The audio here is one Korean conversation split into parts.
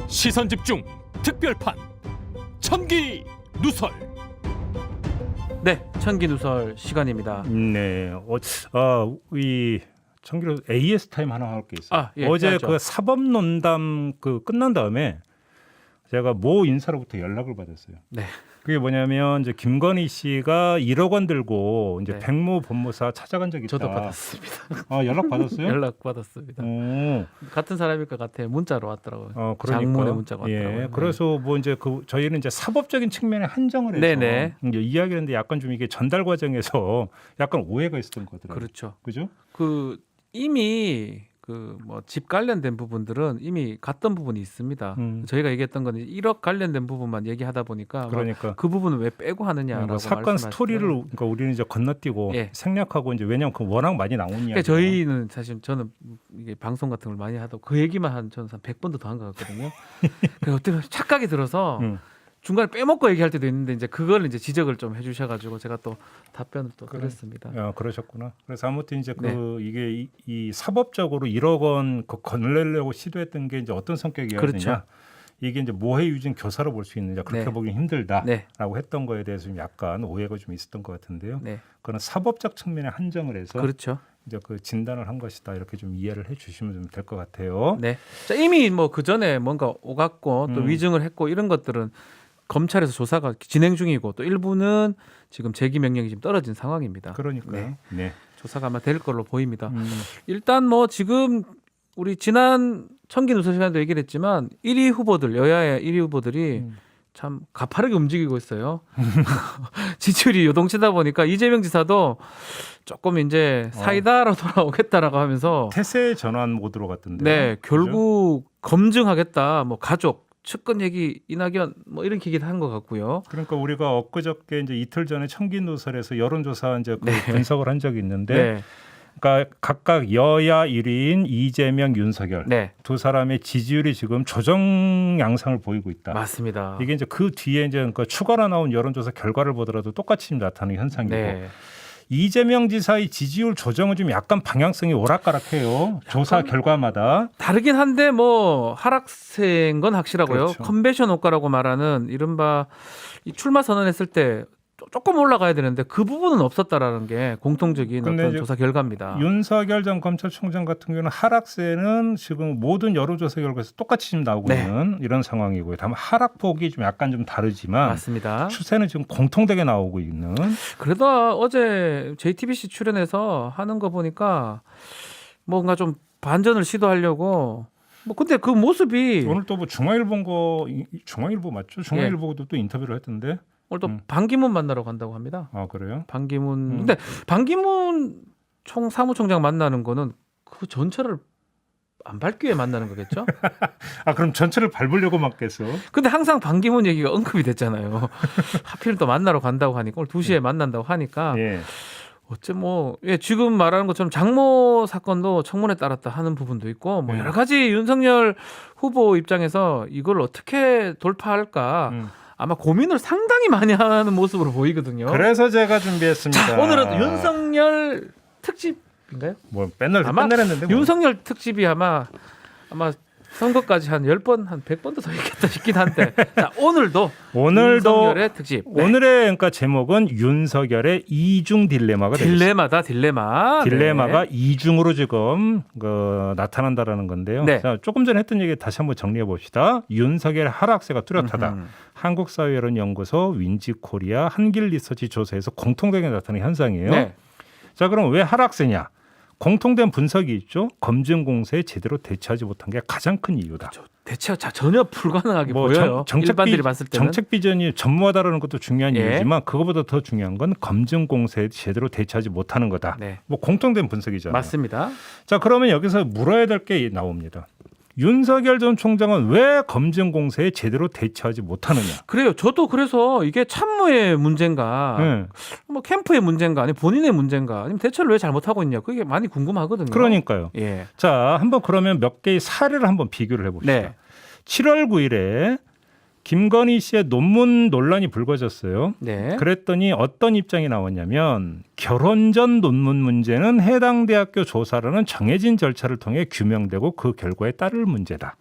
시선집중 특별판 천기 누설. 네, 천기 누설 시간입니다. 네, 이 청기로 AS 타임 하나 할 게 있어요. 예, 어제 해야죠. 그 사법논담 그 끝난 다음에 제가 모 인사로부터 연락을 받았어요. 네, 그게 뭐냐면 이제 김건희 씨가 1억 원 들고 이제 네. 백무 법무사 찾아간 적이 있다. 저도 받았습니다. 연락 받았어요? 연락 받았습니다. 같은 사람일 것 같아. 문자로 왔더라고요. 그러니까. 장문의 문자가 왔더라고요. 예, 그래서 뭐 이제 저희는 이제 사법적인 측면에 한정을 해서 네네. 이제 이야기했는데 약간 좀 이게 전달 과정에서 약간 오해가 있었던 거더라고요. 그렇죠. 그죠? 그 이미 그 뭐 집 관련된 부분들은 이미 갔던 부분이 있습니다. 저희가 얘기했던 건 1억 관련된 부분만 얘기하다 보니까 그러니까 그 부분은 왜 빼고 하느냐라고 사건 스토리를 그러니까 우리는 이제 건너뛰고 예. 생략하고 이제 왜냐하면 그 워낙 많이 나온 이야기. 그러니까 저희는 사실 저는 이게 방송 같은 걸 많이 하다 그 얘기만 저는 한 100번도 더 한 것 같거든요. 그래서 어떻게 착각이 들어서 중간에 빼먹고 얘기할 때도 있는데 이제 그걸 이제 지적을 좀 해주셔가지고 제가 또 답변을 또 드렸습니다. 그러셨구나. 그래서 아무튼 이제 네. 이게 이 사법적으로 1억 원 건네려고 시도했던 게 이제 어떤 성격이었느냐. 그렇죠. 이게 이제 모해 유진 교사로 볼 수 있느냐 그렇게 네. 보기는 힘들다라고 네, 했던 거에 대해서 좀 약간 오해가 좀 있었던 것 같은데요. 네, 그건 사법적 측면에 한정을 해서 그렇죠. 이제 그 진단을 한 것이다 이렇게 좀 이해를 해주시면 좀 될 것 같아요. 네, 자, 이미 뭐 그 전에 뭔가 오갔고 또 위증을 했고 이런 것들은 검찰에서 조사가 진행 중이고 또 일부는 지금 재기 명령이 지금 떨어진 상황입니다. 그러니까요. 네. 조사가 아마 될 걸로 보입니다. 일단 뭐 지금 우리 지난 천기 누설 시간에도 얘기를 했지만 1위 후보들 여야의 1위 후보들이 참 가파르게 움직이고 있어요. 지지율이 요동치다 보니까 이재명 지사도 조금 이제 사이다로 돌아오겠다라고 하면서 태세 전환 모드로 갔던데. 네, 결국 검증하겠다. 뭐 가족, 측근 얘기, 이낙연 뭐 이렇게 얘기를 한 것 같고요. 그러니까 우리가 엊그저께 이제 이틀 전에 청기 누설에서 여론조사 이제 그 네. 분석을 한 적이 있는데, 네, 그러니까 각각 여야 1위인 이재명, 윤석열 네, 두 사람의 지지율이 지금 조정 양상을 보이고 있다. 맞습니다. 이게 이제 그 뒤에 이제 그러니까 추가로 나온 여론조사 결과를 보더라도 똑같이 나타나는 현상이고. 네, 이재명 지사의 지지율 조정은 좀 약간 방향성이 오락가락해요. 조사 결과마다. 다르긴 한데 뭐 하락세인 건 확실하고요. 그렇죠. 컨벤션 효과라고 말하는 이른바 이 출마 선언했을 때 조금 올라가야 되는데 그 부분은 없었다라는 게 공통적인 근데 어떤 이제 조사 결과입니다. 윤석열 전 검찰총장 같은 경우는 하락세는 지금 모든 여론조사 결과에서 똑같이 지금 나오고 네. 있는 이런 상황이고요. 다만 하락폭이 좀 약간 좀 다르지만 맞습니다. 추세는 지금 공통되게 나오고 있는. 그래도 어제 JTBC 출연해서 하는 거 보니까 뭔가 좀 반전을 시도하려고 뭐 근데 그 모습이 오늘 또 뭐 중앙일보 맞죠? 중앙일보도 또 인터뷰를 했던데. 오늘 또 반기문 만나러 간다고 합니다. 아 그래요? 반기문 근데 반기문 사무총장 만나는 거는 그 전철을 안 밟기 위해 만나는 거겠죠? 아 그럼 전체를 밟으려고 맞겠어? 근데 항상 반기문 얘기가 언급이 됐잖아요. 하필 또 만나러 간다고 하니까 오늘 2시에 만난다고 하니까 예. 어째 뭐 지금 말하는 것처럼 장모 사건도 청문회 따랐다 하는 부분도 있고 뭐 여러 가지 윤석열 후보 입장에서 이걸 어떻게 돌파할까 아마 고민을 상당히 많이 하는 모습으로 보이거든요. 그래서 제가 준비했습니다. 자, 오늘은 윤석열 특집인가요? 뭐 맨날 아마 끝내랬는데 뭐. 윤석열 특집이 아마 선거까지 한 10번, 한 100번도 더 있겠다 싶긴 한데 자, 오늘도 윤석열의 특집. 네. 오늘의 그러니까 제목은 윤석열의 이중 딜레마가 되겠습니다. 딜레마가 네. 이중으로 지금 나타난다라는 건데요. 네. 자, 조금 전에 했던 얘기 다시 한번 정리해 봅시다. 윤석열의 하락세가 뚜렷하다. 한국사회여론연구소, 윈지코리아, 한길리서치 조사에서 공통되게 나타나는 현상이에요. 네. 자, 그럼 왜 하락세냐? 공통된 분석이 있죠. 검증 공세에 제대로 대처하지 못한 게 가장 큰 이유다. 대체가 전혀 불가능하게 보여요. 일반들이 봤을 때는. 정책 비전이 전무하다라는 것도 중요한 예. 이유지만 그거보다 더 중요한 건 검증 공세에 제대로 대처하지 못하는 거다. 네. 뭐 공통된 분석이잖아요. 맞습니다. 자, 그러면 여기서 물어야 될 게 나옵니다. 윤석열 전 총장은 왜 검증 공세에 제대로 대처하지 못하느냐? 그래요. 저도 그래서 이게 참모의 문제인가, 네. 뭐 캠프의 문제인가, 아니면 본인의 문제인가, 아니면 대처를 왜 잘못하고 있냐, 그게 많이 궁금하거든요. 그러니까요. 예. 자, 한번 그러면 몇 개의 사례를 한번 비교를 해봅시다. 네. 7월 9일에 김건희 씨의 논문 논란이 불거졌어요. 네. 그랬더니 어떤 입장이 나왔냐면 결혼 전 논문 문제는 해당 대학교 조사라는 정해진 절차를 통해 규명되고 그 결과에 따를 문제다.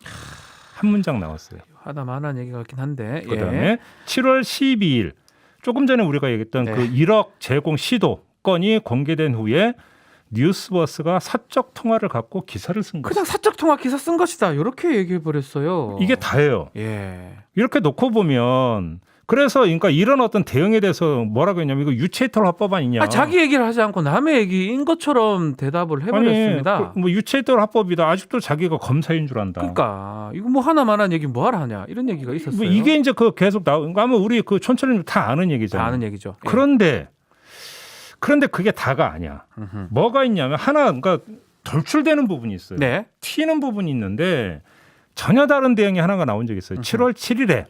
한 문장 나왔어요. 하다만한 얘기가 있긴 한데. 그다음에 7월 12일 조금 전에 우리가 얘기했던 네. 그 1억 제공 시도 건이 공개된 후에 뉴스버스가 사적 통화를 갖고 기사를 쓴 거예요. 그냥 사적 통화 기사 쓴 것이다. 이렇게 얘기해 버렸어요. 이게 다예요. 예. 이렇게 놓고 보면 그래서 그러니까 이런 어떤 대응에 대해서 뭐라고 했냐면 이거 유체이탈 화법 아니냐. 아, 자기 얘기를 하지 않고 남의 얘기인 것처럼 대답을 해버렸습니다. 아니, 뭐 유체이탈 화법이다. 아직도 자기가 검사인 줄 안다. 그러니까 이거 뭐 하나만한 얘기 뭐하러 하냐 이런 얘기가 있었어요. 뭐 이게 이제 그 계속 나오는 거 하면 우리 그 촌철님 다 아는 다 얘기잖아요. 아는 얘기죠. 예. 그런데 그게 다가 아니야. 음흠. 뭐가 있냐면 하나 그러니까 돌출되는 부분이 있어요. 네. 튀는 부분이 있는데 전혀 다른 대응이 하나가 나온 적이 있어요. 7월 7일에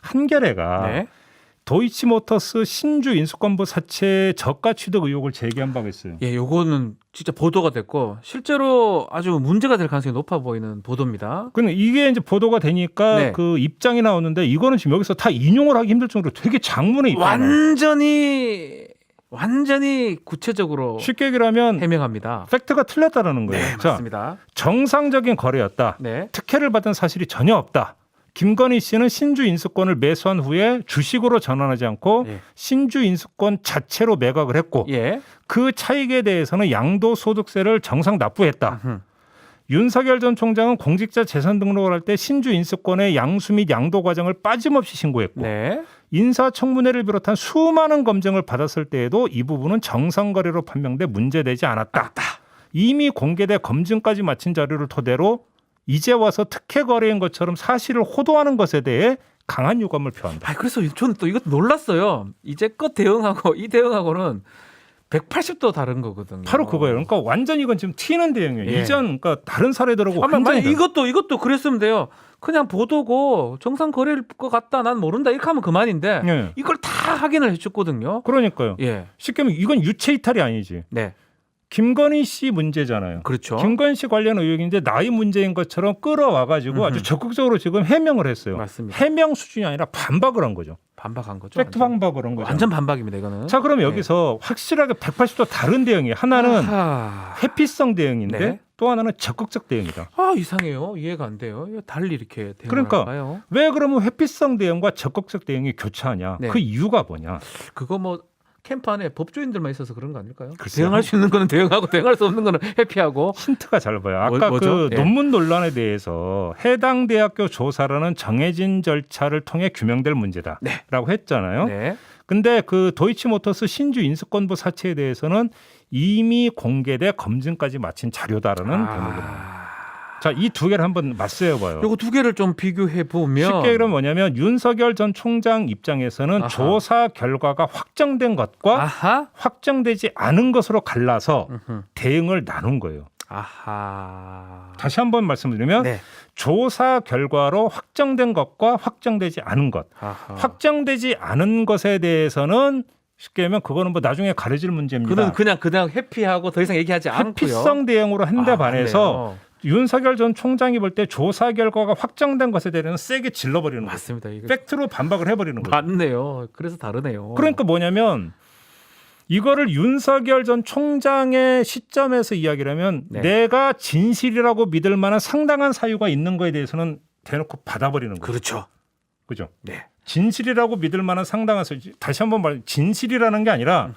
한겨레가 네. 도이치모터스 신주 인수권부 사채 저가 취득 의혹을 제기한 바가 있어요. 예, 요거는 진짜 보도가 됐고 실제로 아주 문제가 될 가능성이 높아 보이는 보도입니다. 근데 이게 이제 보도가 되니까 네. 그 입장이 나오는데 이거는 지금 여기서 다 인용을 하기 힘들 정도로 되게 장문의 입장을 완전히 구체적으로 쉽게 얘기하면 해명합니다. 팩트가 틀렸다라는 거예요. 네, 자, 맞습니다. 정상적인 거래였다. 네. 특혜를 받은 사실이 전혀 없다. 김건희 씨는 신주 인수권을 매수한 후에 주식으로 전환하지 않고 예. 신주 인수권 자체로 매각을 했고 예. 그 차익에 대해서는 양도소득세를 정상 납부했다. 음흠. 윤석열 전 총장은 공직자 재산 등록을 할 때 신주 인수권의 양수 및 양도 과정을 빠짐없이 신고했고 네. 인사청문회를 비롯한 수많은 검증을 받았을 때에도 이 부분은 정상거래로 판명돼 문제되지 않았다. 이미 공개돼 검증까지 마친 자료를 토대로 이제 와서 특혜 거래인 것처럼 사실을 호도하는 것에 대해 강한 유감을 표한다. 아, 그래서 저는 또 이것 놀랐어요. 이제껏 대응하고 이 대응하고는 180도 다른 거거든요. 바로 그거예요. 그러니까 완전 이건 지금 튀는 대응이에요. 예. 이전 그러니까 다른 사례들하고 아마 완전히 다른. 이것도 그랬으면 돼요. 그냥 보도고 정상 거래일 것 같다. 난 모른다. 이렇게 하면 그만인데 예. 이걸 다 확인을 해줬거든요. 그러니까요. 예, 쉽게 말하면 이건 유체 이탈이 아니지. 네, 김건희 씨 문제잖아요. 그렇죠. 김건희 씨 관련 의혹인데 나이 문제인 것처럼 끌어와가지고 아주 적극적으로 지금 해명을 했어요. 맞습니다. 해명 수준이 아니라 반박을 한 거죠. 반박한 거죠. 팩트 완전. 반박을 한 거죠. 완전 반박입니다. 이거는. 자, 그러면 여기서 확실하게 180도 다른 대응이에요. 하나는 아하. 회피성 대응인데 네. 또 하나는 적극적 대응이다. 아, 이상해요. 이해가 안 돼요. 이거 달리 이렇게 대응을 그러니까 할까요? 왜 그러면 회피성 대응과 적극적 대응이 교차하냐? 네. 그 이유가 뭐냐? 그거 뭐 캠프 안에 법조인들만 있어서 그런 거 아닐까요? 글쎄요. 대응할 수 있는 거는 대응하고 대응할 수 없는 거는 회피하고. 힌트가 잘 보여요. 아까 뭐죠? 그 예. 논문 논란에 대해서 해당 대학교 조사라는 정해진 절차를 통해 규명될 문제다라고 네. 했잖아요. 네. 근데 그 도이치모터스 신주 인수권부 사채에 대해서는 이미 공개돼 검증까지 마친 자료다라는 대목이에요. 자, 이 두 개를 한번 맞서요 봐요. 요거 두 개를 좀 비교해 보면 쉽게 얘기하면 뭐냐면 윤석열 전 총장 입장에서는 아하. 조사 결과가 확정된 것과 아하. 확정되지 않은 것으로 갈라서 음흠. 대응을 나눈 거예요. 아하. 다시 한번 말씀드리면 네. 조사 결과로 확정된 것과 확정되지 않은 것. 아하. 확정되지 않은 것에 대해서는 쉽게 하면 그거는 뭐 나중에 가려질 문제입니다. 그는 그냥 회피하고 더 이상 얘기하지 않고요. 회피성 대응으로 한데 반해서 맞네요. 윤석열 전 총장이 볼 때 조사 결과가 확정된 것에 대해서는 세게 질러버리는 거예요. 맞습니다. 이거 팩트로 반박을 해버리는 거예요. 맞네요. 그래서 다르네요. 그러니까 뭐냐면 이거를 윤석열 전 총장의 시점에서 이야기를 하면 네. 내가 진실이라고 믿을 만한 상당한 사유가 있는 거에 대해서는 대놓고 받아버리는 거예요. 그렇죠. 그죠? 네. 진실이라고 믿을 만한 상당한 사유. 다시 한번 말 진실이라는 게 아니라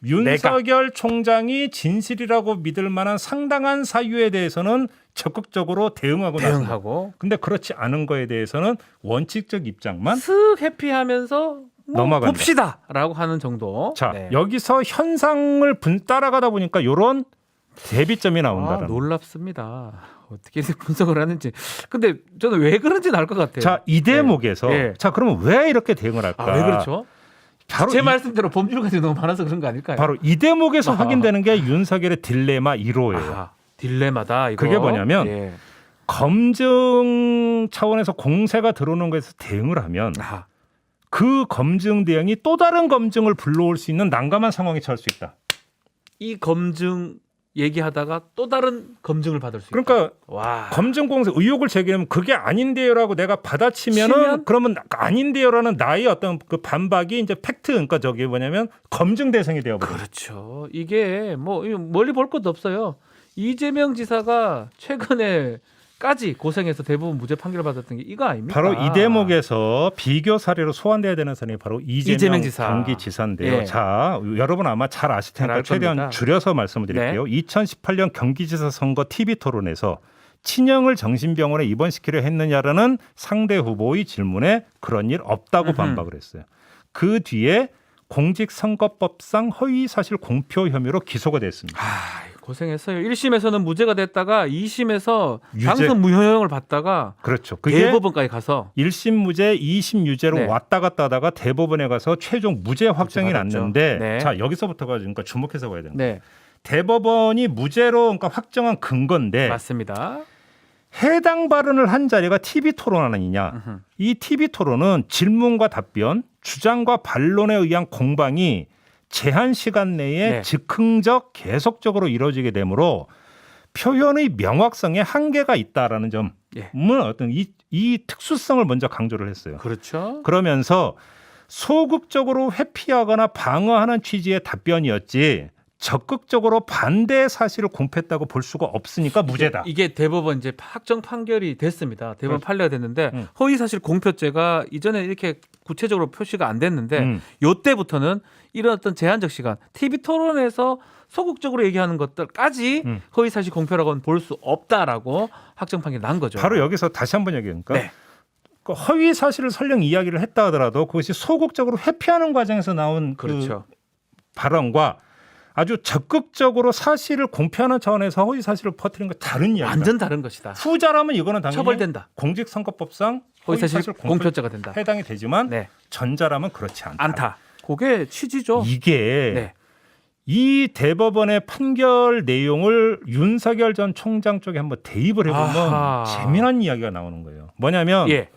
윤석열 총장이 진실이라고 믿을 만한 상당한 사유에 대해서는 적극적으로 대응하고 나섭니다. 대응하고 근데 그렇지 않은 거에 대해서는 원칙적 입장만. 슥 회피하면서 뭐 넘어간다. 봅시다라고 하는 정도. 자, 네. 여기서 현상을 따라가다 보니까 이런 대비점이 나온다는. 놀랍습니다. 어떻게 이렇게 분석을 하는지. 근데 저는 왜 그런지는 알 것 같아요. 자, 이 대목에서 네. 자, 그러면 왜 이렇게 대응을 할까? 왜 그렇죠? 바로 제 이, 말씀대로 범죄가지 너무 많아서 그런 거 아닐까요? 바로 이 대목에서 아하. 확인되는 게 윤석열의 딜레마 1호예요. 아하, 딜레마다 이거. 그게 뭐냐면 예. 검증 차원에서 공세가 들어오는 것에서 대응을 하면 아하. 그 검증 대응이 또 다른 검증을 불러올 수 있는 난감한 상황에 처할 수 있다. 이 검증 얘기하다가 또 다른 검증을 받을 수 있다. 그러니까 와. 검증 공세 의혹을 제기하면 그게 아닌데요라고 내가 받아치면은 치면? 그러면 아닌데요라는 나의 어떤 그 반박이 이제 팩트 그러니까 저기 뭐냐면 검증 대상이 되어버려. 그렇죠. 이게 뭐 멀리 볼 것도 없어요. 이재명 지사가 최근에 까지 고생해서 대부분 무죄 판결받았던 게 이거 아닙니까? 바로 이 대목에서 비교 사례로 소환돼야 되는 사람이 바로 이재명 지사. 경기지사인데요. 예. 자, 여러분 아마 잘 아실 테니까 잘 알 최대한 겁니다. 줄여서 말씀을 드릴게요. 2018년 경기지사 선거 TV 토론에서 친형을 정신병원에 입원시키려 했느냐라는 상대 후보의 질문에 그런 일 없다고 반박을 했어요. 그 뒤에 공직선거법상 허위사실 공표 혐의로 기소가 됐습니다. 고생했어요. 1심에서는 무죄가 됐다가 2심에서 유죄. 당선 무효형을 받다가 그렇죠. 그게 대법원까지 가서 1심 무죄, 2심 유죄로 네. 왔다 갔다 하다가 대법원에 가서 최종 무죄 확정이 무죄가 됐죠. 났는데 네. 자, 여기서부터가 그러니까 주목해서 봐야 됩니다. 네, 대법원이 무죄로 그러니까 확정한 근거인데 맞습니다. 해당 발언을 한 자리가 TV 토론하느냐. 이 TV 토론은 질문과 답변, 주장과 반론에 의한 공방이 제한 시간 내에 네. 즉흥적 계속적으로 이루어지게 되므로 표현의 명확성에 한계가 있다라는 점은 예. 어떤 이 특수성을 먼저 강조를 했어요. 그렇죠. 그러면서 소극적으로 회피하거나 방어하는 취지의 답변이었지 적극적으로 반대 사실을 공표했다고 볼 수가 없으니까 무죄다. 이게 대법원 이제 확정 판결이 됐습니다. 대법원 그렇죠. 판례가 됐는데 허위사실 공표죄가 이전에 이렇게 구체적으로 표시가 안 됐는데 요때부터는 이런 어떤 제한적 시간 TV 토론에서 소극적으로 얘기하는 것들까지 허위사실 공표라고는 볼 수 없다라고 확정 판결이 난 거죠. 바로 여기서 다시 한번 얘기하니까 네. 그 허위 사실을 설령 이야기를 했다 하더라도 그것이 소극적으로 회피하는 과정에서 나온 그렇죠. 그 발언과 아주 적극적으로 사실을 공표하는 차원에서 허위 사실을 퍼뜨린 거 다른 이야기다. 완전 다른 것이다. 후자라면 이거는 당연히 처벌된다. 공직선거법상 허위사실 공표죄가 된다. 해당이 되지만 네. 전자라면 그렇지 않다. 않다. 그게 취지죠. 이게 네. 이 대법원의 판결 내용을 윤석열 전 총장 쪽에 한번 대입을 해보면 아하. 재미난 이야기가 나오는 거예요. 뭐냐면 예.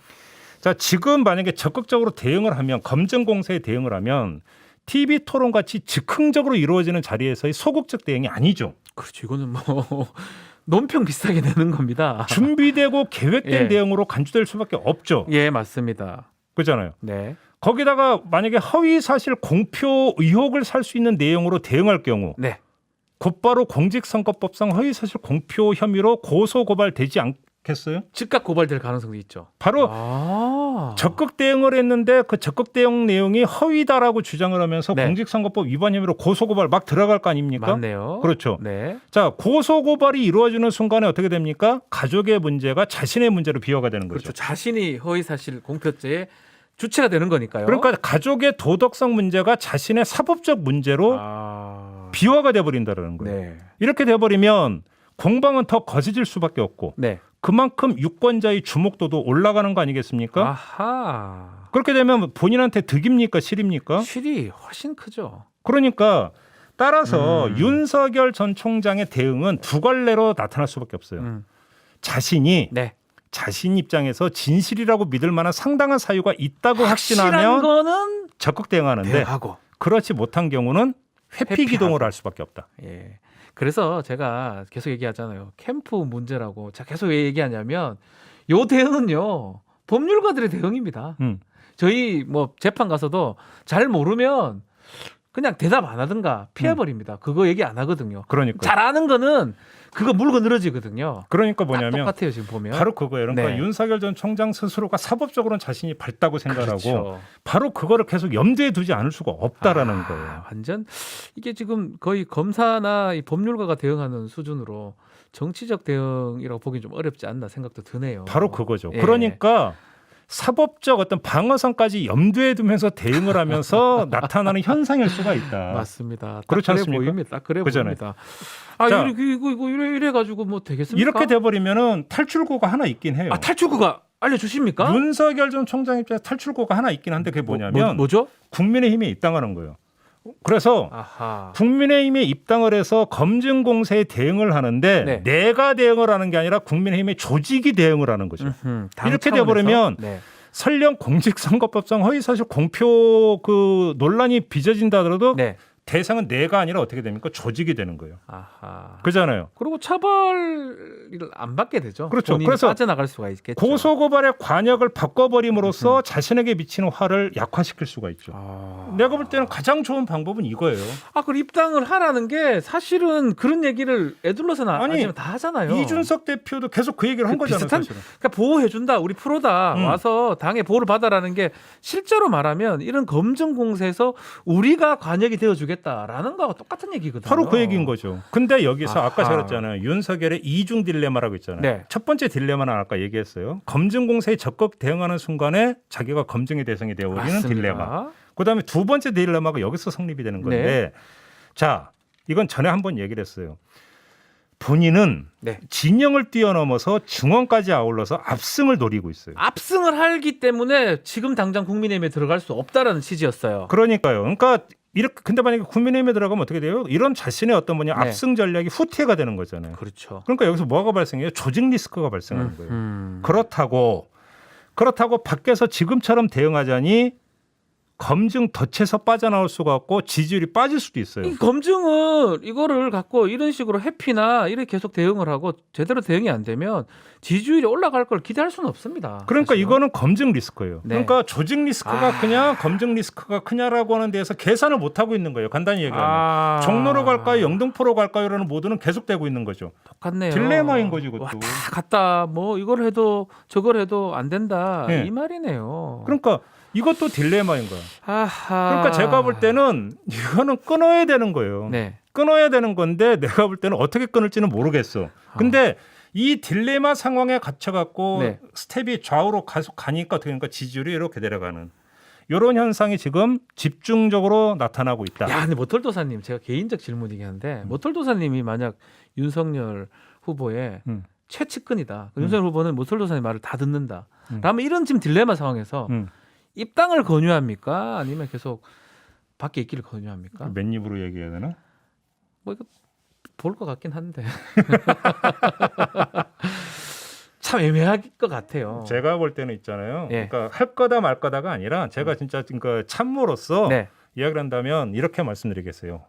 자, 지금 만약에 적극적으로 대응을 하면 검증 공세에 대응을 하면 TV 토론 같이 즉흥적으로 이루어지는 자리에서의 소극적 대응이 아니죠. 그렇죠. 이거는 뭐 논평 비슷하게 내는 겁니다. 준비되고 계획된 예. 대응으로 간주될 수밖에 없죠. 예, 맞습니다. 그렇잖아요. 네. 거기다가 만약에 허위 사실 공표 의혹을 살 수 있는 내용으로 대응할 경우 네. 곧바로 공직선거법상 허위 사실 공표 혐의로 고소 고발되지 않겠어요? 즉각 고발될 가능성도 있죠. 바로 아. 적극 대응을 했는데 그 적극 대응 내용이 허위다라고 주장을 하면서 네. 공직선거법 위반 혐의로 고소 고발 막 들어갈 거 아닙니까? 맞네요. 그렇죠. 네. 자, 고소 고발이 이루어지는 순간에 어떻게 됩니까? 가족의 문제가 자신의 문제로 비화가 되는 거죠. 그렇죠. 자신이 허위 사실 공표죄의 주체가 되는 거니까요. 그러니까 가족의 도덕성 문제가 자신의 사법적 문제로 비화가 돼 버린다는 거예요. 네. 이렇게 돼 버리면 공방은 더 거세질 수밖에 없고 네. 그만큼 유권자의 주목도도 올라가는 거 아니겠습니까? 아하. 그렇게 되면 본인한테 득입니까 실입니까? 실이 훨씬 크죠. 그러니까 따라서 윤석열 전 총장의 대응은 두 갈래로 나타날 수밖에 없어요. 자신이 네. 자신 입장에서 진실이라고 믿을 만한 상당한 사유가 있다고 확실한 확신하면 거는 적극 대응하는데 대응하고. 그렇지 못한 경우는 회피 기동을 할 수밖에 없다. 예. 그래서 제가 계속 얘기하잖아요. 캠프 문제라고. 제가 계속 왜 얘기하냐면 요 대응은요. 법률가들의 대응입니다. 저희 뭐 재판 가서도 잘 모르면 그냥 대답 안 하든가 피해버립니다. 그거 얘기 안 하거든요. 그러니까 잘 아는 거는 그거 물고 늘어지거든요. 그러니까 딱 뭐냐면 똑같아요 지금 보면. 바로 그거예요. 그러니까 네. 윤석열 전 총장 스스로가 사법적으로는 자신이 밝다고 생각하고 그렇죠. 바로 그거를 계속 염두에 두지 않을 수가 없다라는 거예요. 완전 이게 지금 거의 검사나 이 법률가가 대응하는 수준으로 정치적 대응이라고 보기 좀 어렵지 않나 생각도 드네요. 바로 그거죠. 예. 그러니까 사법적 어떤 방어선까지 염두에 두면서 대응을 하면서 나타나는 현상일 수가 있다. 맞습니다. 딱 그렇지 그래 않습니까? 보입니다. 딱 그래 그잖아요. 보입니다. 아, 자, 이거 이래 가지고 뭐 되겠습니까? 이렇게 돼버리면은 탈출구가 하나 있긴 해요. 아, 탈출구가 알려주십니까? 윤석열 전 총장 입장에서 탈출구가 하나 있긴 한데 그게 뭐냐면 뭐죠? 국민의힘에 입당하는 거예요. 그래서 아하. 국민의힘에 입당을 해서 검증 공세에 대응을 하는데 네. 내가 대응을 하는 게 아니라 국민의힘의 조직이 대응을 하는 거죠. 당 이렇게 차원에서? 돼버리면 네. 설령 공직선거법상 허위사실 공표 그 논란이 빚어진다 하더라도 네. 대상은 내가 아니라 어떻게 됩니까? 조직이 되는 거예요. 아하. 그잖아요. 그리고 처벌을 안 받게 되죠. 그렇죠. 본인이 그래서 빠져나갈 수가 있겠죠. 고소고발의 관역을 바꿔버림으로써 자신에게 미치는 화를 약화시킬 수가 있죠. 내가 볼 때는 가장 좋은 방법은 이거예요. 그리고 입당을 하라는 게 사실은 그런 얘기를 애둘러서는 아니, 아니면 다 하잖아요. 이준석 대표도 계속 그 얘기를 한 거잖아요. 비슷한, 사실은. 그러니까 보호해준다. 우리 프로다. 와서 당의 보호를 받아라는 게 실제로 말하면 이런 검증 공세에서 우리가 관역이 되어주겠다라는 거하고 똑같은 얘기거든요. 바로 그 얘기인 거죠. 근데 여기서 아까 아하. 제가 그랬잖아요. 윤석열의 이중 딜레마라고 있잖아요. 네. 첫 번째 딜레마는 아까 얘기했어요. 검증 공세에 적극 대응하는 순간에 자기가 검증의 대상이 되어버리는 맞습니다. 딜레마. 그다음에 두 번째 딜레마가 여기서 성립이 되는 건데 네. 자, 이건 전에 한번 얘기를 했어요. 본인은 네. 진영을 뛰어넘어서 중원까지 아울러서 압승을 노리고 있어요. 압승을 하기 때문에 지금 당장 국민의힘에 들어갈 수 없다라는 취지였어요. 그러니까요. 그러니까 이렇게 근데 만약에 국민의힘에 들어가면 어떻게 돼요? 이런 자신의 어떤 네. 압승 전략이 후퇴가 되는 거잖아요. 그렇죠. 그러니까 여기서 뭐가 발생해요? 조직 리스크가 발생하는 거예요. 음. 그렇다고 밖에서 지금처럼 대응하자니 검증 덫에서 빠져나올 수가 없고 지지율이 빠질 수도 있어요. 이 검증은 이거를 갖고 이런 식으로 회피나 이렇게 계속 대응을 하고 제대로 대응이 안 되면 지지율이 올라갈 걸 기대할 수는 없습니다. 그러니까 사실은. 이거는 검증 리스크예요. 네. 그러니까 조직 리스크가 크냐 검증 리스크가 크냐라고 하는 데에서 계산을 못 하고 있는 거예요. 간단히 얘기하면. 종로로 갈까요? 영등포로 갈까요? 라는 모드는 계속되고 있는 거죠. 똑같네요. 딜레마인 거지, 그것도. 와, 다 갔다 뭐 이걸 해도 저걸 해도 안 된다 네. 이 말이네요. 그러니까 이것도 딜레마인 거야. 아하. 그러니까 제가 볼 때는 이거는 끊어야 되는 거예요. 네. 끊어야 되는 건데 내가 볼 때는 어떻게 끊을지는 모르겠어. 근데 이 딜레마 상황에 갇혀갖고 네. 스텝이 좌우로 계속 가니까 어떻게 되니까 지지율이 이렇게 내려가는 이런 현상이 지금 집중적으로 나타나고 있다. 야, 근데 모털도사님 제가 개인적 질문이긴 한데 모털도사님이 만약 윤석열 후보의 최측근이다. 윤석열 후보는 모털도사님 말을 다 듣는다. 라면 이런 지금 딜레마 상황에서 입당을 권유합니까? 아니면 계속 밖에 있기를 권유합니까? 몇 입으로 얘기해야 되나? 뭐 이거 볼 것 같긴 한데 참 애매할 것 같아요. 제가 볼 때는 있잖아요. 예. 그러니까 할 거다 말 거다가 아니라 제가 진짜 그 참모로서 네. 이야기를 한다면 이렇게 말씀드리겠어요.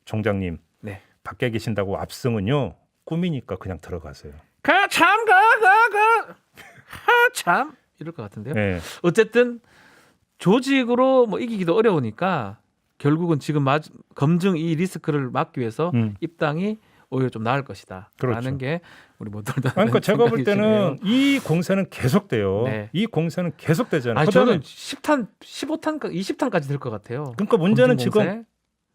총장님, 네. 밖에 계신다고 압승은요 꿈이니까 그냥 들어가세요. 참 이럴 것 같은데요. 네. 어쨌든 조직으로 뭐 이기기도 어려우니까 결국은 지금 검증 이 리스크를 막기 위해서 입당이 오히려 좀 나을 것이다. 그렇죠. 라는 게 우리 모털도. 그러니까 제가 볼 때는 이 공세는 계속돼요. 네. 이 공세는 계속되잖아요. 아니, 그다음에 저는 10탄, 15탄, 20탄까지 될 것 같아요. 그러니까 문제는 검증 공세? 지금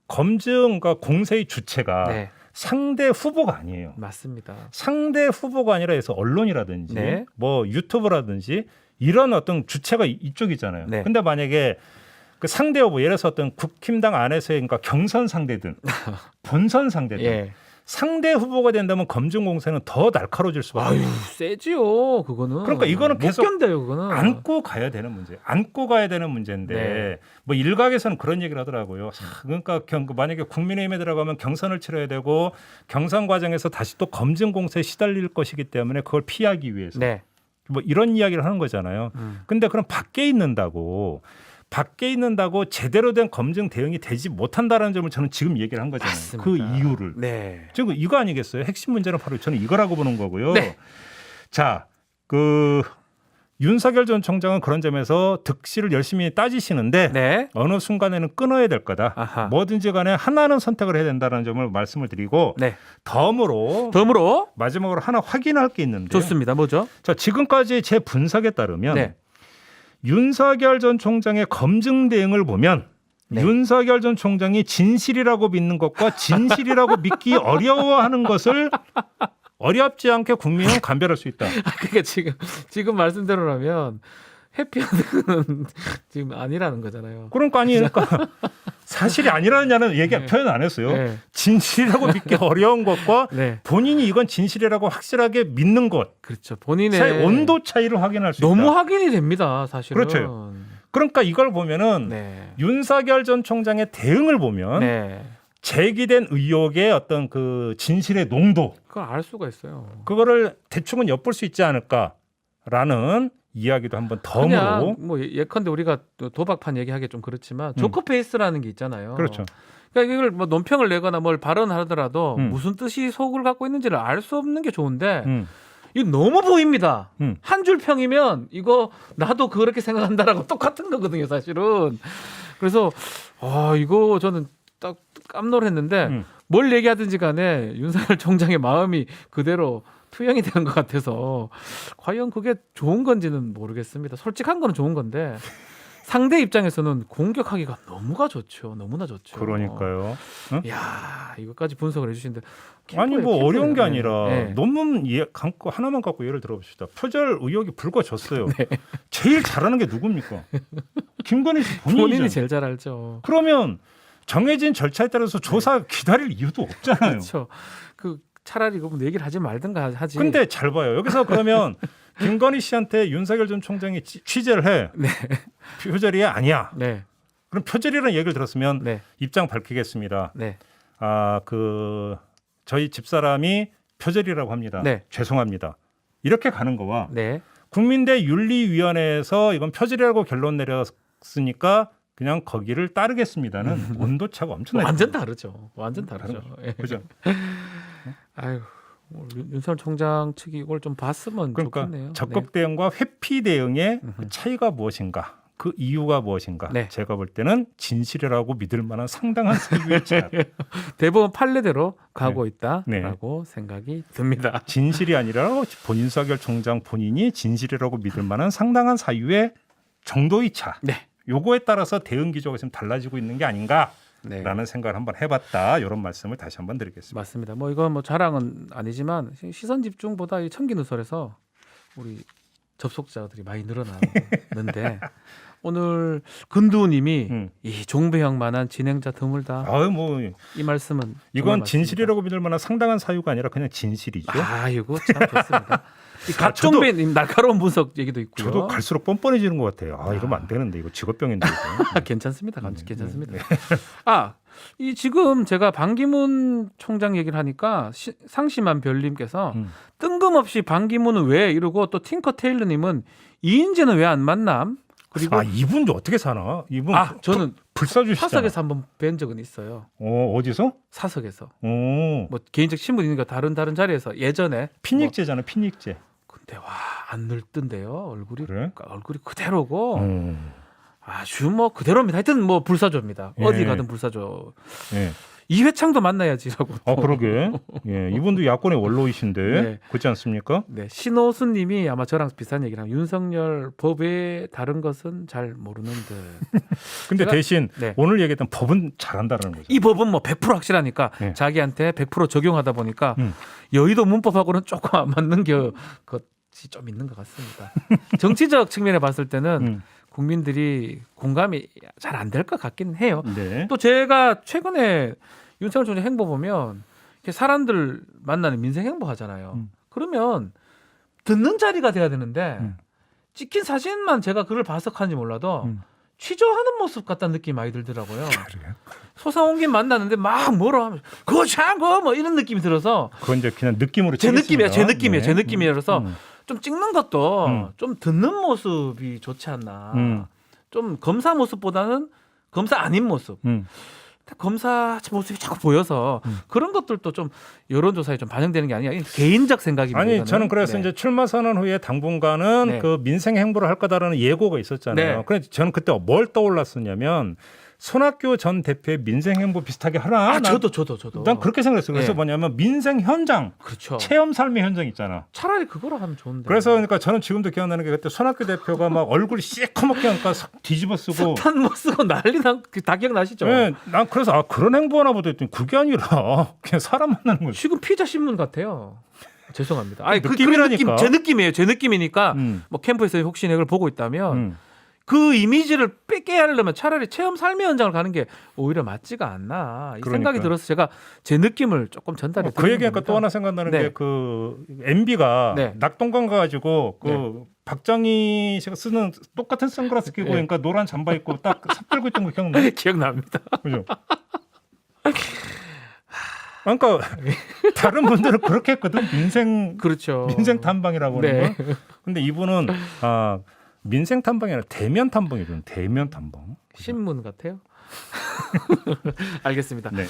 검증과 공세의 주체가 네, 상대 후보가 아니에요. 맞습니다. 상대 후보가 아니라 해서 언론이라든지 네. 뭐 유튜브라든지 이런 어떤 주체가 이쪽이잖아요. 네. 근데 만약에 그 상대 후보 예를 들어서 어떤 국힘당 안에서의 그러니까 경선 상대든 본선 상대든 예. 상대 후보가 된다면 검증 공세는 더 날카로워질 수밖에 아유, 없어요. 세지요, 그거는. 그러니까 이거는 못 계속 견뎌요, 그거는. 안고 가야 되는 문제. 안고 가야 되는 문제인데 네. 뭐 일각에서는 그런 얘기를 하더라고요. 그러니까 만약에 국민의힘에 들어가면 경선을 치러야 되고 경선 과정에서 다시 또 검증 공세에 시달릴 것이기 때문에 그걸 피하기 위해서 네. 뭐 이런 이야기를 하는 거잖아요. 근데 그럼 밖에 있는다고 제대로 된 검증 대응이 되지 못한다라는 점을 저는 지금 얘기를 한 거잖아요. 맞습니다. 그 이유를. 네. 지금 이거 아니겠어요? 핵심 문제는 바로 저는 이거라고 보는 거고요. 네. 자, 윤석열 전 총장은 그런 점에서 득실을 열심히 따지시는데 네. 어느 순간에는 끊어야 될 거다. 아하. 뭐든지 간에 하나는 선택을 해야 된다는 점을 말씀을 드리고 네. 덤으로 마지막으로 하나 확인할 게 있는데 좋습니다. 뭐죠? 자, 지금까지 제 분석에 따르면 네. 윤석열 전 총장의 검증 대응을 보면 네. 윤석열 전 총장이 진실이라고 믿는 것과 진실이라고 믿기 어려워하는 것을 어렵지 않게 국민은 감별할 수 있다. 그러니까 지금 말씀대로라면 해피하는 지금 아니라는 거잖아요. 그러니까 사실이 아니라는 얘기 네. 표현 안 했어요. 네. 진실이라고 믿기 어려운 것과 네. 본인이 이건 진실이라고 확실하게 믿는 것 그렇죠. 본인의 사이 온도 차이를 확인할 수 너무 있다. 확인이 됩니다. 사실은. 그렇죠. 그러니까 이걸 보면은 네. 윤석열 전 총장의 대응을 보면 네. 제기된 의혹의 어떤 그 진실의 농도 그걸 알 수가 있어요. 그거를 대충은 엿볼 수 있지 않을까라는 이야기도 한번 그냥 덤으로 뭐 예컨대 우리가 또 도박판 얘기하기 좀 그렇지만 조커페이스라는 게 있잖아요. 그렇죠. 그러니까 이걸 뭐 논평을 내거나 뭘 발언하더라도 무슨 뜻이 속을 갖고 있는지를 알 수 없는 게 좋은데 이거 너무 보입니다. 한 줄 평이면 이거 나도 그렇게 생각한다라고 똑같은 거거든요, 사실은. 그래서 이거 저는 딱 깜놀했는데 뭘 얘기하든지 간에 윤석열 총장의 마음이 그대로 투영이 되는 것 같아서 과연 그게 좋은 건지는 모르겠습니다. 솔직한 거는 좋은 건데 상대 입장에서는 공격하기가 너무나 좋죠. 그러니까요. 응? 야 이것까지 분석을 해주시는데 아니 뭐 어려운 게 아니라 네. 논문 하나만 갖고 예를 들어봅시다. 표절 의혹이 불거졌어요. 제일 잘하는 게 누굽니까? 김건희 씨 본인이 제일 잘 알죠. 그러면 정해진 절차에 따라서 조사 기다릴 이유도 없잖아요. 그렇죠. 그 차라리 그분 얘기를 하지 말든가 하지. 근데 잘 봐요. 여기서 그러면 김건희 씨한테 윤석열 전 총장이 취재를 해. 네. 표절이 아니야. 네. 그럼 표절이라는 얘기를 들었으면 네. 입장 밝히겠습니다. 네. 저희 집사람이 표절이라고 합니다. 네. 죄송합니다. 이렇게 가는 거와 네. 국민대 윤리위원회에서 이건 표절이라고 결론 내렸으니까 그냥 거기를 따르겠습니다는 온도차가 엄청나요. 완전 다르죠. 완전 다르죠. 예. 그죠? 아유, 윤석열 총장 측이 이걸 좀 봤으면 그러니까 좋겠네요. 적극 대응과 회피 대응의 그 차이가 무엇인가? 그 이유가 무엇인가? 네. 제가 볼 때는 진실이라고 믿을 만한 상당한 사유의 제약. 대법원 판례대로 가고 네. 있다라고 생각이 듭니다. 진실이 아니라 윤석열 총장 본인이 진실이라고 믿을 만한 상당한 사유의 정도의 차. 네. 요거에 따라서 대응 기조가 지금 달라지고 있는 게 아닌가라는 네. 생각을 한번 해봤다. 이런 말씀을 다시 한번 드리겠습니다. 맞습니다. 뭐 이건 뭐 자랑은 아니지만 시선 집중보다 이 청기 누설에서 우리 접속자들이 많이 늘어나는데 오늘 근두님이 이 종배형만한 진행자 드물다. 이 말씀은 이건 진실이라고 믿을 만한 상당한 사유가 아니라 그냥 진실이죠. 이거 참 좋습니다. 이 각종배님 날카로운 분석 얘기도 있고요. 저도 갈수록 뻔뻔해지는 것 같아요. 이러면 안 되는데 이거 직업병인데. 이거. 괜찮습니다. 괜찮습니다. 이 지금 제가 반기문 총장 얘기를 하니까 상심한 별님께서 뜬금없이 반기문은 왜 이러고 또 팅커 테일러님은 이인재는 왜 안 만남? 그리고 이분도 어떻게 사나? 이분 저는 불사주시잖아. 사석에서 한번 뵌 적은 있어요. 어디서? 사석에서. 뭐 개인적 친분이니까 다른 자리에서 예전에 핀익제잖아. 핀익제. 근데 안 늙던데요. 얼굴이 그래? 얼굴이 그대로고 아주 뭐 그대로입니다. 하여튼 뭐 불사조입니다. 어디 가든 불사조. 예. 이회창도 만나야지라고. 그러게. 예, 이분도 야권의 원로이신데 네. 그렇지 않습니까? 네, 신호수님이 아마 저랑 비슷한 얘기를 하면 윤석열 법에 다른 것은 잘 모르는 듯. 근데 대신 네. 오늘 얘기했던 법은 잘한다는 거죠. 이 법은 뭐 100% 확실하니까 네. 자기한테 100% 적용하다 보니까 여의도 문법하고는 조금 안 맞는 것이 좀 있는 것 같습니다. 정치적 측면에 봤을 때는 국민들이 공감이 잘 안 될 것 같긴 해요. 네. 또 제가 최근에 윤석열 총장 행보 보면 이렇게 사람들 만나는 민생 행보 하잖아요. 그러면 듣는 자리가 돼야 되는데 찍힌 사진만 제가 그걸 봐석하는지 몰라도 취조하는 모습 같다는 느낌이 많이 들더라고요. 소상공인 만나는데 막 뭐라 하면 그거 참고 뭐 이런 느낌이 들어서 그건 이제 그냥 느낌으로 제 느낌이에요. 네. 제 느낌이라서 좀 찍는 것도 좀 듣는 모습이 좋지 않나. 좀 검사 모습보다는 검사 아닌 모습. 검사 모습이 자꾸 보여서 그런 것들도 좀 여론조사에 좀 반영되는 게 아니라 개인적 생각입니다. 아니 이거는. 저는 그래서 이제 출마 선언 후에 당분간은 그 민생 행보를 할 거다라는 예고가 있었잖아요. 그래서 저는 그때 뭘 떠올랐었냐면 손학규 전 대표의 민생 행보 비슷하게 하나. 저도. 난 그렇게 생각했어요. 그래서 뭐냐면 민생 현장, 그렇죠. 체험 삶의 현장 있잖아. 차라리 그거로 하면 좋은데. 그래서 그러니까 저는 지금도 기억나는 게 그때 손학규 대표가 막 얼굴이 시커멓게 하니까 뒤집어쓰고 석탄 못 쓰고 난리 다 기억나시죠? 네, 난 그래서 그런 행보 하나 보다 했더니 그게 아니라 그냥 사람 만나는 거죠. 지금 피자 신문 같아요. 죄송합니다. 느낌이라니까. 제 느낌이에요. 제 느낌이니까 뭐 캠프에서 혹시 이걸 보고 있다면 그 이미지를 뺏게 하려면 차라리 체험 삶의 현장을 가는 게 오히려 맞지가 않나 이 생각이 들어서 제가 제 느낌을 조금 전달해 드리는 그 얘기하니까 겁니다. 또 하나 생각나는 네. 게 그 MB가 낙동강 가가지고 그 박정희 씨가 쓰는 똑같은 선글라스 끼고 그러니까 노란 잠바 입고 딱 삽 들고 있던 거 기억나요? 기억납니다. 그죠? 그러니까 다른 분들은 그렇게 했거든. 그렇죠. 민생 탐방이라고 하는 네. 거. 근데 이분은 민생 탐방이 아니라 대면 탐방이거든. 대면 탐방. 신문 같아요. 알겠습니다. 네.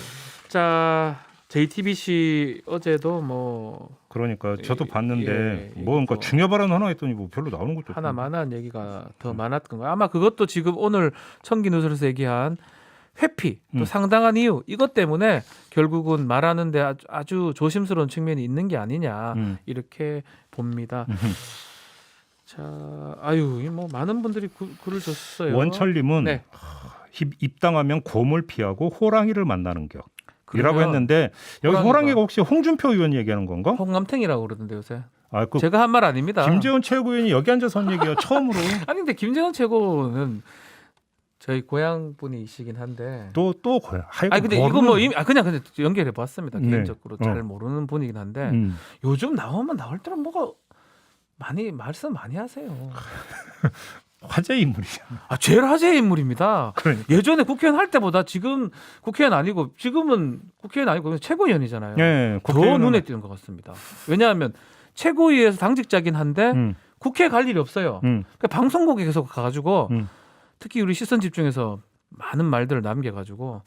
자, JTBC 어제도 뭐 그러니까 저도 봤는데 예, 뭐 그러니까 또 중요 발언 하나 했더니 뭐 별로 나오는 것도 없고. 하나만한 얘기가 더 많았던 거예요. 아마 그것도 지금 오늘 청기 누설에서 얘기한 회피 또 상당한 이유 이것 때문에 결국은 말하는데 아주 조심스러운 측면이 있는 게 아니냐 이렇게 봅니다. 자, 아유, 뭐 많은 분들이 글을 줬어요. 원철님은 네. 입당하면 곰을 피하고 호랑이를 만나는 격. 이라고 그러면 했는데 여기 호랑이가- 호랑이가 혹시 홍준표 의원 얘기하는 건가? 홍감탱이라고 그러던데 요새. 그 제가 한 말 아닙니다. 김재원 최고위원이 여기 앉아서 한 얘기가 처음으로 아니 근데 김재원 최고는 저희 고향 분이시긴 한데. 또 거야. 아니 근데 이거 뭐 이미 그냥 연결해 봤습니다. 네. 개인적으로 잘 모르는 분이긴 한데 요즘 나오면 나올 때는 뭐가 많이 말씀 많이 하세요. 화제 인물이야. 제일 화제의 인물입니다. 그러니까. 예전에 국회의원 할 때보다 지금 국회의원 아니고 지금은 국회의원 아니고 최고위원이잖아요. 네, 더 눈에 띄는 것 같습니다. 왜냐하면 최고위에서 당직자긴 한데 국회 갈 일이 없어요. 그러니까 방송국에 계속 가가지고 특히 우리 시선 집중해서 많은 말들을 남겨가지고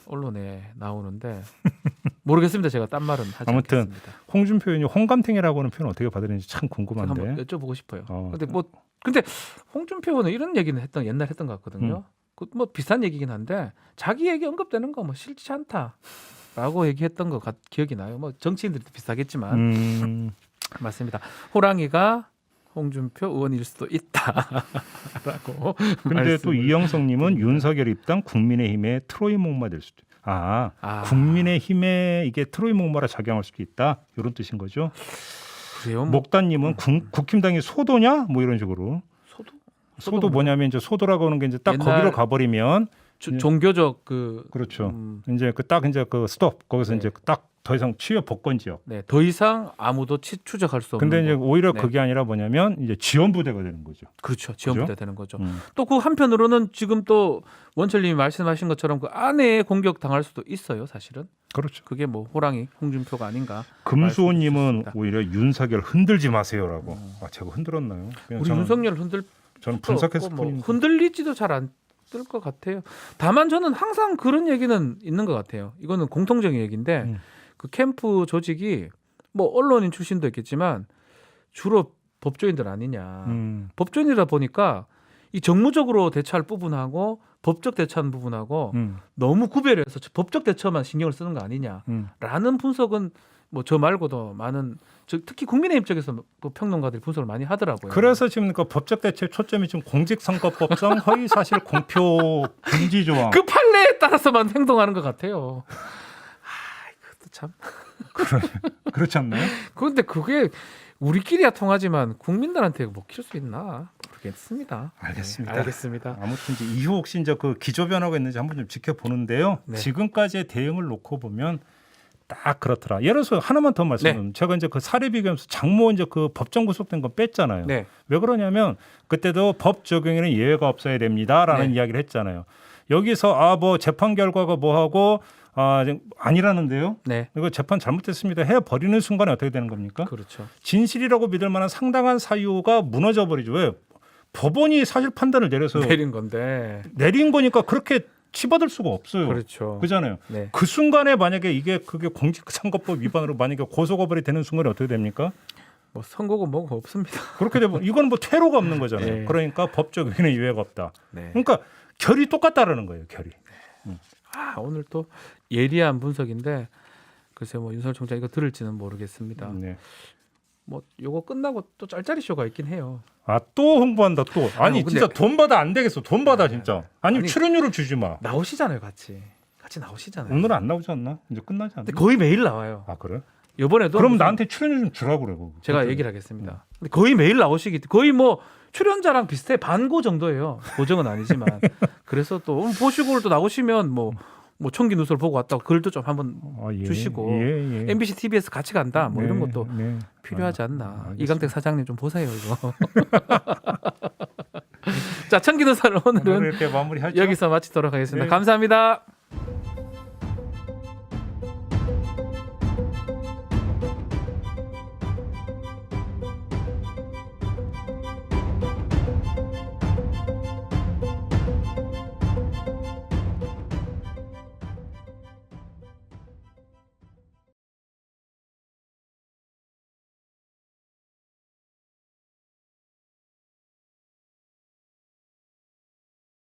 언론에 나오는데 모르겠습니다. 제가 딴 말은 하지 아무튼 않겠습니다. 홍준표 의원이 홍감탱이라고 하는 표현 어떻게 받으는지 참 제가 궁금한데. 한번 여쭤보고 싶어요. 근데 홍준표 의원은 이런 얘기는 옛날 했던 것 같거든요. 뭐 비슷한 얘기긴 한데 자기 얘기 언급되는 거 뭐 싫지 않다라고 얘기했던 것 기억이 나요. 뭐 정치인들도 비슷하겠지만 맞습니다. 호랑이가 홍준표 의원일 수도 있다라고. 근데 또 이영성님은 윤석열 입당 국민의힘의 트로이 목마 될 수도. 국민의힘에 이게 트로이 목마라 작용할 수도 있다. 이런 뜻인 거죠. 그래요? 목단님은 국힘당이 소도냐? 뭐 이런 식으로. 소도 뭐냐면 이제 소도라고 하는 게 이제 딱 거기로 가버리면 종교적 그렇죠. 이제 딱 이제 스톱 거기서 네. 이제 딱 더 이상 치유 복권 지역. 네, 더 이상 아무도 추적할 수 없는. 근데 이제 오히려 네. 그게 아니라 뭐냐면 이제 지원 부대가 되는 거죠. 그렇죠. 지원부대 되는 거죠. 음. 또 그 한편으로는 지금 또 원철님이 말씀하신 것처럼 그 안에 공격 당할 수도 있어요. 사실은. 그렇죠. 그게 뭐 호랑이 홍준표가 아닌가. 금수호님은 오히려 윤석열 흔들지 마세요라고. 제가 흔들었나요? 그냥 우리 윤석열 저는 분석했을 뭐 뿐인데. 흔들리지도 잘 안 뜰 것 같아요. 다만 저는 항상 그런 얘기는 있는 것 같아요. 이거는 공통적인 얘기인데 그 캠프 조직이 뭐 언론인 출신도 있겠지만 주로 법조인들 아니냐. 법조인이다 보니까 이 정무적으로 대처할 부분하고 법적 대처하는 부분하고 너무 구별해서 법적 대처만 신경을 쓰는 거 아니냐라는 분석은 뭐 저 말고도 많은 특히 국민의힘 쪽에서 그 평론가들이 분석을 많이 하더라고요. 그래서 지금 그 법적 대체 초점이 지금 공직선거법상 허위사실 공표 금지 조항. 그 판례에 따라서만 행동하는 것 같아요. 그것도 참. 그렇지 않나요? 그런데 그게 우리끼리야 통하지만 국민들한테 먹힐 수 있나 모르겠습니다. 알겠습니다. 네, 알겠습니다. 아무튼 이제 이후 혹시 이제 그 기조 변화가 있는지 한번 좀 지켜보는데요. 네. 지금까지의 대응을 놓고 보면 딱 그렇더라. 예를 들어서 하나만 더 말씀드리면 제가 이제 그 사례 비교하면서 장모 이제 그 법정 구속된 거 뺐잖아요. 네. 왜 그러냐면 그때도 법 적용에는 예외가 없어야 됩니다라는 네. 이야기를 했잖아요. 여기서 뭐 재판 결과가 뭐하고 아니라는데요. 네. 이거 재판 잘못됐습니다. 해 버리는 순간에 어떻게 되는 겁니까? 그렇죠. 진실이라고 믿을 만한 상당한 사유가 무너져 버리죠. 왜? 법원이 사실 판단을 내려서 내린 건데. 내린 거니까 그렇게 치받을 수가 없어요. 그렇죠. 그잖아요. 네. 그 순간에 만약에 그게 공직선거법 위반으로 만약에 고소고발이 되는 순간에 어떻게 됩니까? 뭐 선고고 뭐고 없습니다. 그렇게 되면 이건 뭐 퇴로가 없는 거잖아요. 네. 그러니까 법적 의견에 유예가 없다. 네. 그러니까 결이 똑같다라는 거예요. 결이. 오늘 또 예리한 분석인데 글쎄 뭐 윤석열 총장 이거 들을지는 모르겠습니다. 네. 뭐 요거 끝나고 또 짤짤이 쇼가 있긴 해요. 또 홍보한다 또. 아니 근데- 진짜 돈 받아 안 되겠어. 돈 받아 진짜. 아니 아니, 출연료를 주지 마. 나오시잖아요, 같이 나오시잖아요. 오늘은 안 나오지 않나? 이제 끝나지 않나? 근데 거의 매일 나와요. 그래? 이번에도 그럼 무슨- 나한테 출연료 좀 주라고 그래. 제가 얘기를 하겠습니다. 근데 거의 매일 나오시기 거의 뭐 출연자랑 비슷해 반고 정도예요. 고정은 아니지만 그래서 또 보시고 또 나오시면 뭐 청기 누설 보고 왔다고 글도 좀 한번 주시고 MBC, TBS 같이 간다 뭐 이런 것도 필요하지 않나. 알겠습니다. 이강택 사장님 좀 보세요 이거. 자, 청기 누설 오늘은 이렇게 마무리하죠. 여기서 마치도록 하겠습니다. 네. 감사합니다.